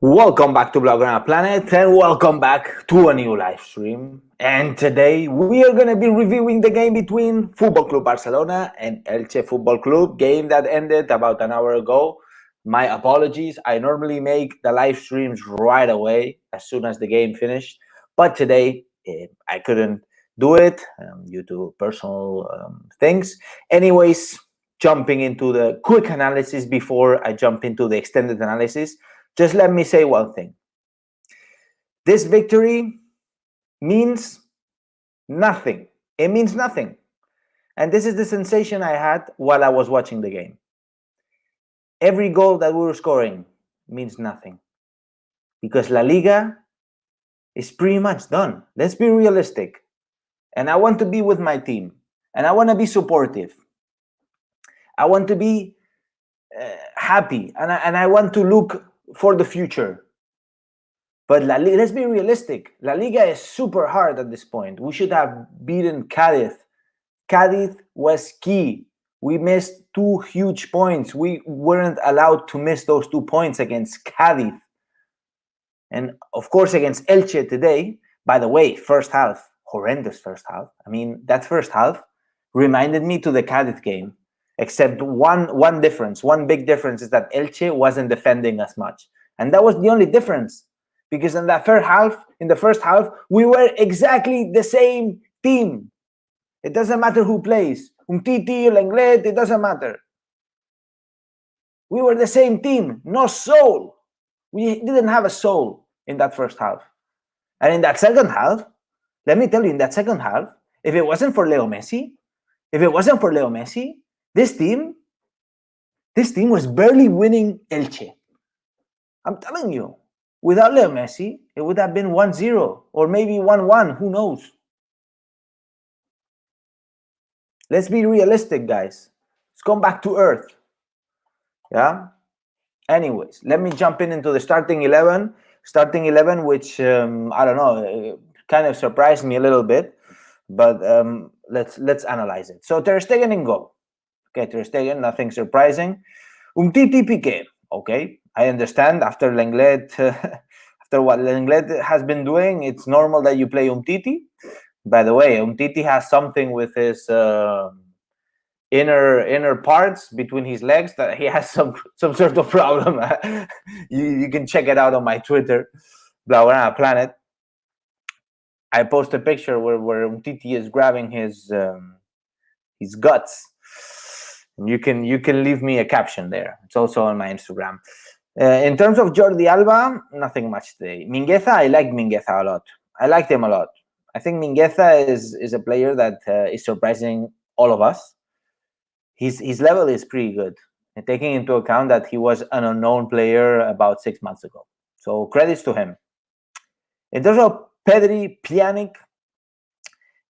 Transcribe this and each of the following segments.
Welcome back to Blaugrana Planet and welcome back to a new live stream. And today we are going to be reviewing the game between Football Club Barcelona and Elche Football Club, game that ended about an hour ago. My apologies. I normally make the live streams right away as soon as the game finished, but today I couldn't do it due to personal things. Anyways, jumping into the quick analysis before I jump into the extended analysis. Just let me say one thing. This victory means nothing. It means nothing. And this is the sensation I had while I was watching the game. Every goal that we were scoring means nothing. Because La Liga is pretty much done. Let's be realistic. And I want to be with my team. And I want to be supportive. I want to be happy. And I want to look for the future. But let's be realistic. La Liga is super hard at this point. We should have beaten Cádiz. Cádiz was key. We missed 2 huge points. We weren't allowed to miss those 2 points against Cádiz. And of course against Elche today. By the way, first half, horrendous first half. I mean, that first half reminded me to the Cádiz game. Except one difference, one big difference is that Elche wasn't defending as much. And that was the only difference. Because in the first half, we were exactly the same team. It doesn't matter who plays. Umtiti, Lenglet, it doesn't matter. We were the same team, no soul. We didn't have a soul in that first half. And in that second half, let me tell you, in that second half, if it wasn't for Leo Messi, this team was barely winning Elche. I'm telling you, without Leo Messi, it would have been 1-0 or maybe 1-1, who knows? Let's be realistic, guys. Let's come back to earth. Yeah? Anyways, let me jump into the starting 11. Starting 11, which, I don't know, kind of surprised me a little bit. But let's analyze it. So Ter Stegen in goal. Okay, Ter Stegen, nothing surprising. Umtiti Piqué. Okay, I understand after Lenglet, after what Lenglet has been doing, it's normal that you play Umtiti. By the way, Umtiti has something with his inner parts between his legs that he has some sort of problem. you can check it out on my Twitter, Blaugrana Planet. I post a picture where Umtiti is grabbing his guts. You can leave me a caption there. It's also on my Instagram. In terms of Jordi Alba, nothing much today. Mingueza, I like Mingueza a lot. I liked him a lot. I think Mingueza is a player that is surprising all of us. His level is pretty good, and taking into account that he was an unknown player about 6 months ago. So credits to him. In terms of Pedri, Pjanic,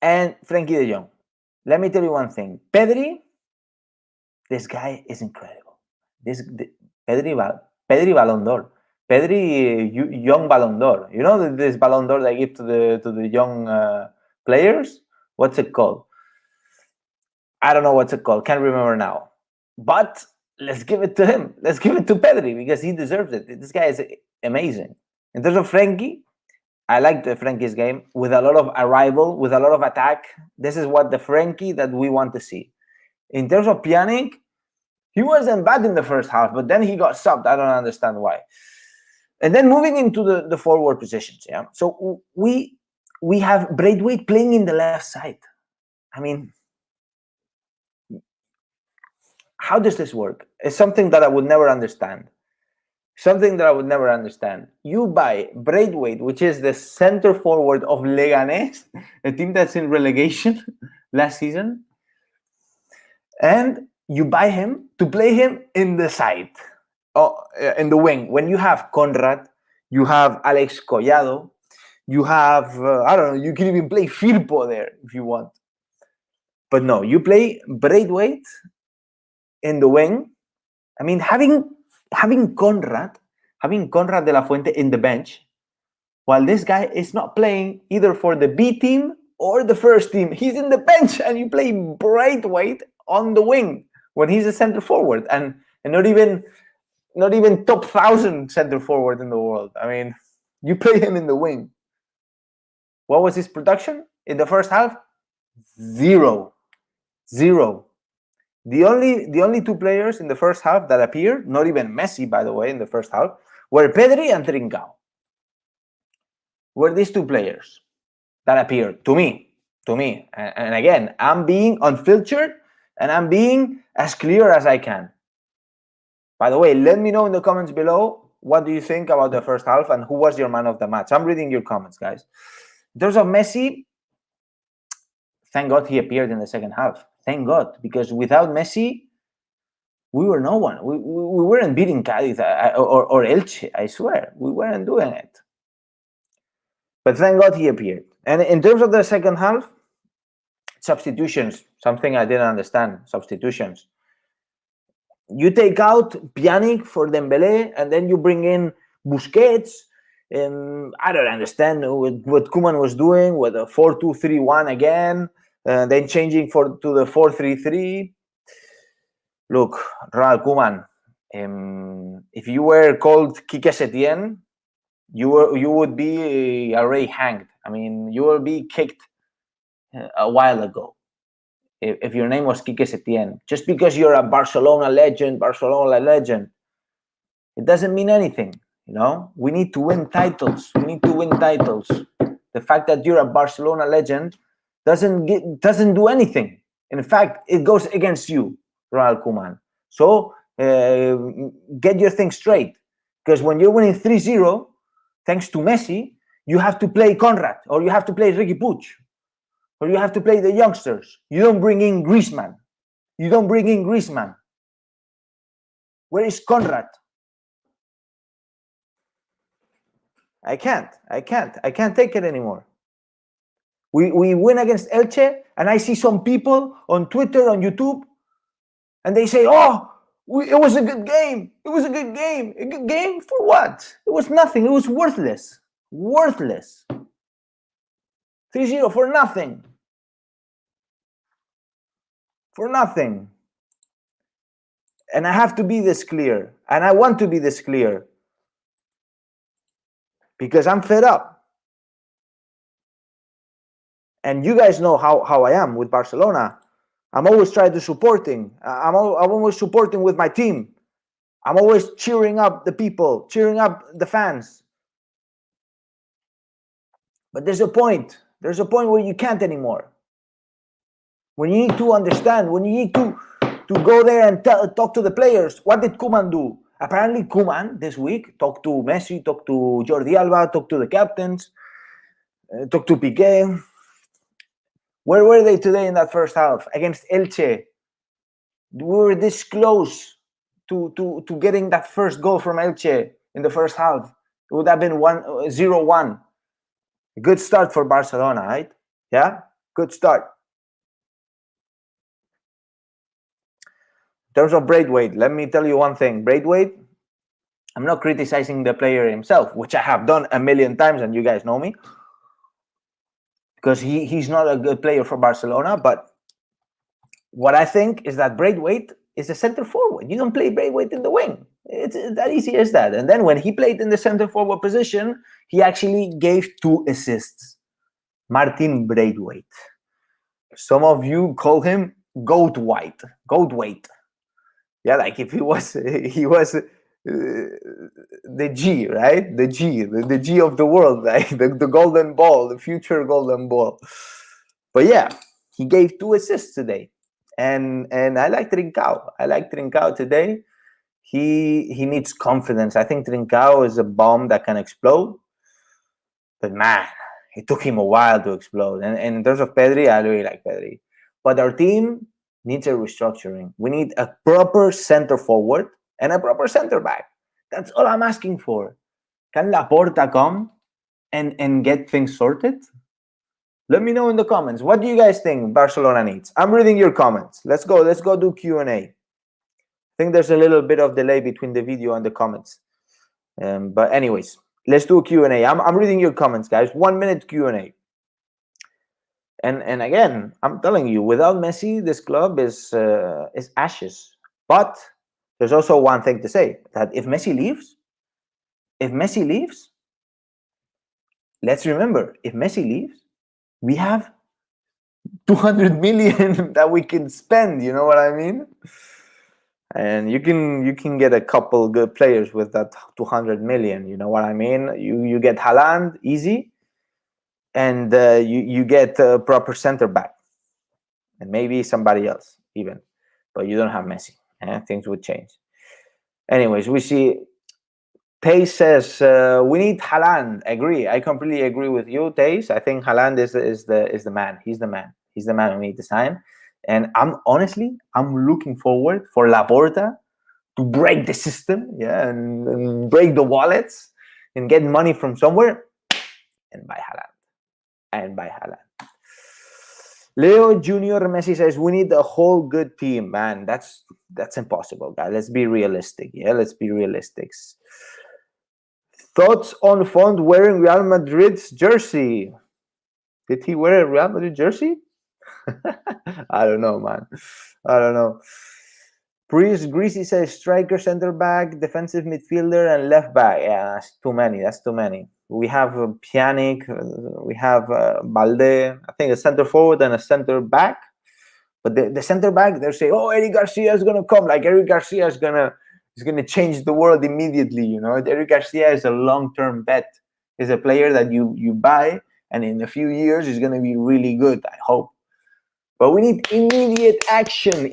and Frenkie de Jong, let me tell you one thing. Pedri, this guy is incredible. Pedri Ballon d'Or. Pedri young Ballon d'Or. You know this Ballon d'Or they give to the young players? What's it called? I don't know what's it called. Can't remember now. But let's give it to him. Let's give it to Pedri because he deserves it. This guy is amazing. In terms of Frenkie, I liked Frenkie's game with a lot of arrival, with a lot of attack. This is what the Frenkie that we want to see. In terms of Pjanic, he wasn't bad in the first half, but then he got subbed. I don't understand why. And then moving into the forward positions, yeah. So we have Braithwaite playing in the left side. I mean, how does this work? It's something that I would never understand. You buy Braithwaite, which is the center forward of Leganés, a team that's in relegation last season, and you buy him to play him in the side, in the wing. When you have Conrad, you have Alex Collado, you have, I don't know, you can even play Firpo there if you want. But no, you play Braithwaite in the wing. I mean, having Conrad de la Fuente in the bench, while this guy is not playing either for the B team or the first team. He's in the bench and you play Braithwaite on the wing when he's a center forward and not even not even top 1,000 center forward in the world. I mean, you play him in the wing. What was his production in the first half? Zero. The only two players in the first half that appeared, not even Messi, by the way, in the first half, were Pedri and Trincao. Were these two players that appeared to me. And again, I'm being unfiltered and I'm being as clear as I can. By the way, let me know in the comments below, what do you think about the first half and who was your man of the match? I'm reading your comments, guys. In terms of Messi, thank God he appeared in the second half. Thank God, because without Messi, we were no one. We weren't beating Cádiz or Elche, I swear. We weren't doing it. But thank God he appeared. And in terms of the second half, substitutions, something I didn't understand, substitutions. You take out Pjanic for Dembélé, and then you bring in Busquets. I don't understand what Koeman was doing with a 4-2-3-1 again, then changing to the 4-3-3. Look, Ronald Koeman, if you were called Quique Setién, you would be already hanged. I mean, you will be kicked a while ago. If your name was Quique Setién, just because you're a Barcelona legend, it doesn't mean anything. You know, we need to win titles. The fact that you're a Barcelona legend doesn't do anything. In fact, it goes against you, Ronald Koeman. So get your thing straight, because when you're winning 3-0, thanks to Messi, you have to play Conrad, or you have to play Ricky Puig, or you have to play the youngsters. You don't bring in Griezmann. Where is Conrad? I can't take it anymore. We win against Elche, and I see some people on Twitter, on YouTube, and they say, oh, it was a good game. A good game for what? It was nothing. It was worthless. 3-0 for nothing. And I have to be this clear, and I want to be this clear, because I'm fed up. And you guys know how I am with Barcelona. I'm always trying to supporting. I'm always supporting with my team. I'm always cheering up the people, cheering up the fans. But there's a point where you can't anymore. When you need to understand, when you need to go there and talk to the players. What did Koeman do? Apparently Koeman this week talked to Messi, talked to Jordi Alba, talked to the captains, talked to Piqué. Where were they today in that first half against Elche? We were this close to getting that first goal from Elche in the first half. It would have been 0-1. A good start for Barcelona, right? Yeah, good start. In terms of Braithwaite, let me tell you one thing. Braithwaite, I'm not criticizing the player himself, which I have done a million times, and you guys know me, because he's not a good player for Barcelona. But what I think is that Braithwaite is a center forward. You don't play Braithwaite in the wing. It's that easy as that. And then when he played in the center forward position, he actually gave 2 assists. Martin Braithwaite. Some of you call him Goatwaite. Yeah, like if he was the G, right? The G of the world, right? The golden ball, the future golden ball. But yeah, he gave 2 assists today. And I like Trincao today. He needs confidence. I think Trincao is a bomb that can explode. But man, it took him a while to explode. And in terms of Pedri, I really like Pedri. But our team needs a restructuring. We need a proper center forward and a proper center back. That's all I'm asking for. Can Laporta come and get things sorted? Let me know in the comments. What do you guys think Barcelona needs? I'm reading your comments. Let's go do Q&A. I think there's a little bit of delay between the video and the comments. But anyways, let's do a Q&A. I'm reading your comments, guys. 1 minute Q&A. And again, I'm telling you, without Messi, this club is ashes. But there's also one thing to say, that if Messi leaves, let's remember, if Messi leaves, we have 200 million that we can spend, you know what I mean? And you can get a couple good players with that 200 million, you know what I mean? You get Haaland easy, and you get a proper center back, and maybe somebody else even, but you don't have Messi. Things would change. Anyways, we see Tays says we need Haaland. Agree. I completely agree with you, Tays. I think Haaland is the man. He's the man. He's the man we need to sign. And I'm looking forward for Laporta to break the system, and break the wallets and get money from somewhere and buy Haaland. Leo Junior Messi says we need a whole good team, man. That's impossible, guys. Let's be realistic. Let's be realistic. Thoughts on Font wearing Real Madrid's jersey? Did he wear a Real Madrid jersey? I don't know, man. I don't know. Priest Greasy says striker, center back, defensive midfielder, and left back. Yeah, that's too many. We have Pjanic, we have Balde, I think a center forward and a center back. But the center back, they're saying, oh, Eric Garcia is gonna come. Like Eric Garcia is gonna change the world immediately. You know, Eric Garcia is a long-term bet. He's a player that you buy, and in a few years he's gonna be really good, I hope. But we need immediate action.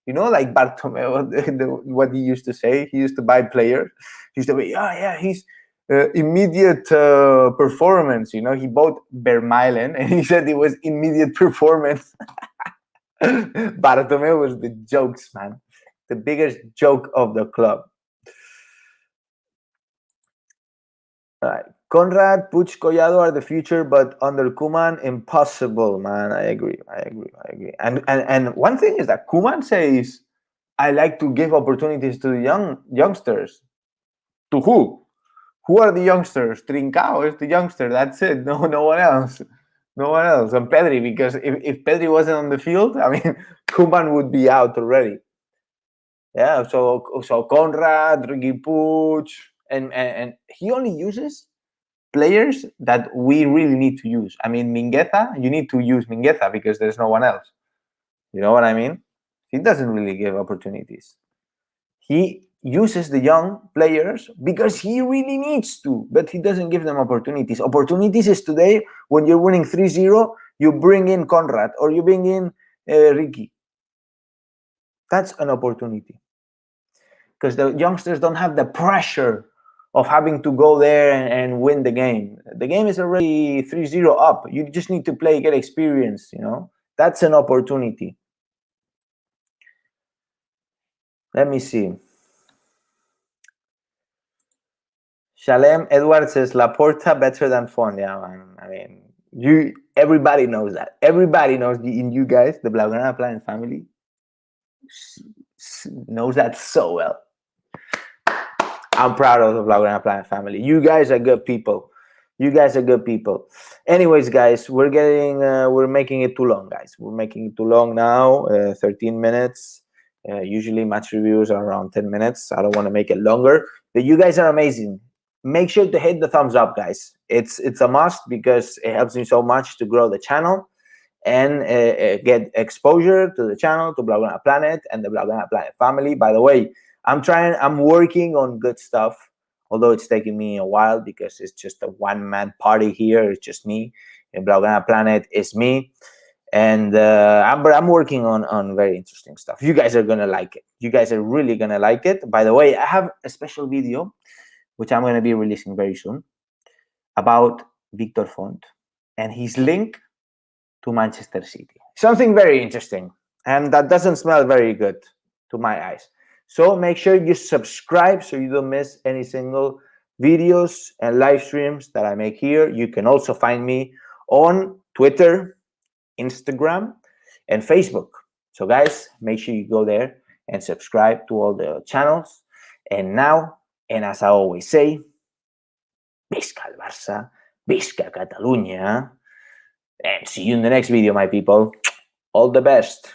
You know, like Bartomeu, what he used to say. He used to buy players. He used to be, he's immediate performance. You know, he bought Vermaelen and he said it was immediate performance. Bartomeu was the jokes, man. The biggest joke of the club. All right. Conrad, Puig, Collado are the future, but under Koeman, impossible, man. I agree. And one thing is that Koeman says, I like to give opportunities to the youngsters. To who? Who are the youngsters? Trincao is the youngster. That's it. No one else. No one else. And Pedri, because if Pedri wasn't on the field, I mean, Koeman would be out already. Yeah, so Conrad, Ricky Puig, and he only uses players that we really need to use. I mean, Mingueza, you need to use Mingueza because there's no one else. You know what I mean? He doesn't really give opportunities. He uses the young players because he really needs to, but he doesn't give them opportunities. Opportunities is today when you're winning 3-0, you bring in Conrad or you bring in Ricky. That's an opportunity. Because the youngsters don't have the pressure of having to go there and win the game. The game is already 3-0 up. You just need to play, get experience, you know. That's an opportunity. Let me see. Shalem Edward says Laporta better than Font. Yeah, man. I mean, everybody knows that. Everybody knows in you guys, the Blaugrana Planet family, knows that so well. I'm proud of the Blaugrana Planet family. You guys are good people. Anyways, guys, we're making it too long, guys. We're making it too long now. 13 minutes. Usually match reviews are around 10 minutes. I don't want to make it longer. But you guys are amazing. Make sure to hit the thumbs up, guys. It's a must because it helps me so much to grow the channel and get exposure to the channel, to Blaugrana Planet and the Blaugrana Planet family. By the way, I'm working on good stuff, although it's taking me a while because it's just a one-man party here. It's just me. And Blaugrana Planet is me. And I'm working on very interesting stuff. You guys are going to like it. You guys are really going to like it. By the way, I have a special video, which I'm going to be releasing very soon, about Victor Font and his link to Manchester City. Something very interesting. And that doesn't smell very good to my eyes. So make sure you subscribe so you don't miss any single videos and live streams that I make here. You can also find me on Twitter, Instagram, and Facebook. So guys, make sure you go there and subscribe to all the channels. And now, and as I always say, visca el Barça, visca Catalunya, and see you in the next video, my people. All the best.